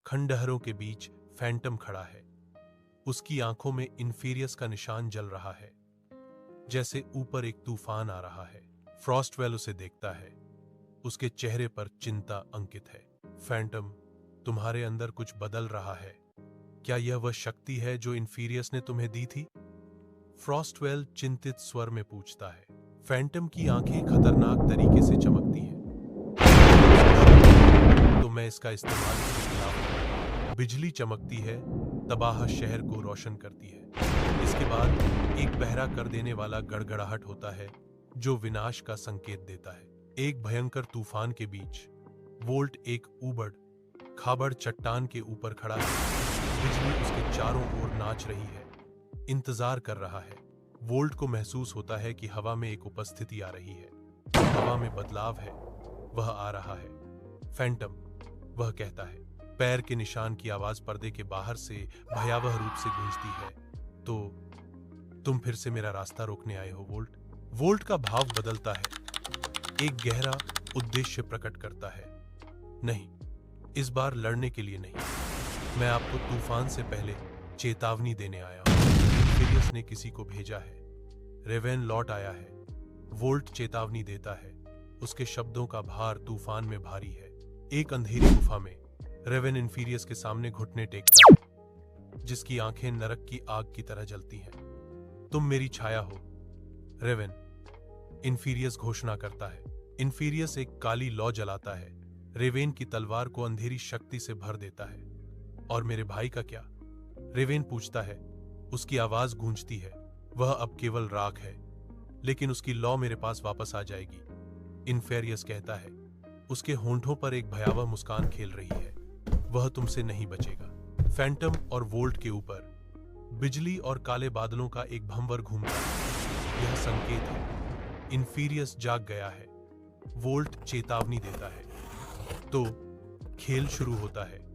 खंडहरों के बीच फैंटम खड़ा है। उसकी आंखों में इन्फीरियस का निशान जल रहा है, जैसे ऊपर एक तूफान आ रहा है। फ्रॉस्टवेल उसे देखता है। उसके चेहरे पर चिंता अंकित है। फैंटम, तुम्हारे अंदर कुछ बदल रहा है। क्या यह वह शक्ति है जो इन्फीरियस ने तुम्हें दी थी? फ्रॉस्टवेल चिंतित स्वर में पूछता है। फैंटम की आंखें खतरनाक तरीके से चमकती हैं। तो मैं इसका इस्तेमाल इसके खिलाफ करूंगा। बिजली चमकती है, तबाह शहर को रोशन करती है। इसके बाद एक बहरा कर देने वाला गड़गड़ाहट होता है जो विनाश का संकेत देता है। एक भयंकर तूफान के बीच वोल्ट एक ऊबड़ खाबड़ चट्टान के ऊपर खड़ा है। बिजली उसके चारों ओर नाच रही है, इंतजार कर रहा है। वोल्ट को महसूस होता है कि हवा में एक उपस्थिति आ रही है। हवा में बदलाव है, वह आ रहा है। फैंटम, वह कहता है। पैर के निशान की आवाज पर्दे के बाहर से भयावह रूप से गूंजती है। तो तुम फिर से मेरा रास्ता रोकने आए हो वोल्ट? वोल्ट का भाव बदलता है, एक गहरा उद्देश्य प्रकट करता है। नहीं, इस बार लड़ने के लिए नहीं। मैं आपको तूफान से पहले चेतावनी देने आया हूं। इन्फीरियस ने किसी को भेजा है। रेवेन लौट आया है। वोल्ट चेतावनी देता है। उसके शब्दों का भार तूफान में भारी है। एक अंधेरी गुफा में रेवेन इन्फीरियस के सामने घुटने टेकता है, जिसकी आंखें नरक की आग की तरह जलती हैं। तुम मेरी छाया हो, रेवेन, इन्फीरियस घोषणा करता है। इन्फीरियस एक काली लौ जलाता है। रेवेन की तलवार को अंधेरी शक्ति से भर देता है। और मेरे भाई का क्या? रेवेन पूछता है। उसकी आवाज गूंजती है। वह अब केवल राख है, लेकिन उसकी लौ मेरे पास वापस आ जाएगी, इन्फीरियस कहता है। उसके होंठों पर एक भयावह मुस्कान खेल रही है। वह तुमसे नहीं बचेगा। फैंटम और वोल्ट के ऊपर बिजली और काले बादलों का एक भंवर घूमता है। यह संकेत है, इन्फीरियस जाग गया है। वोल्ट चेतावनी देता है। तो खेल शुरू होता है।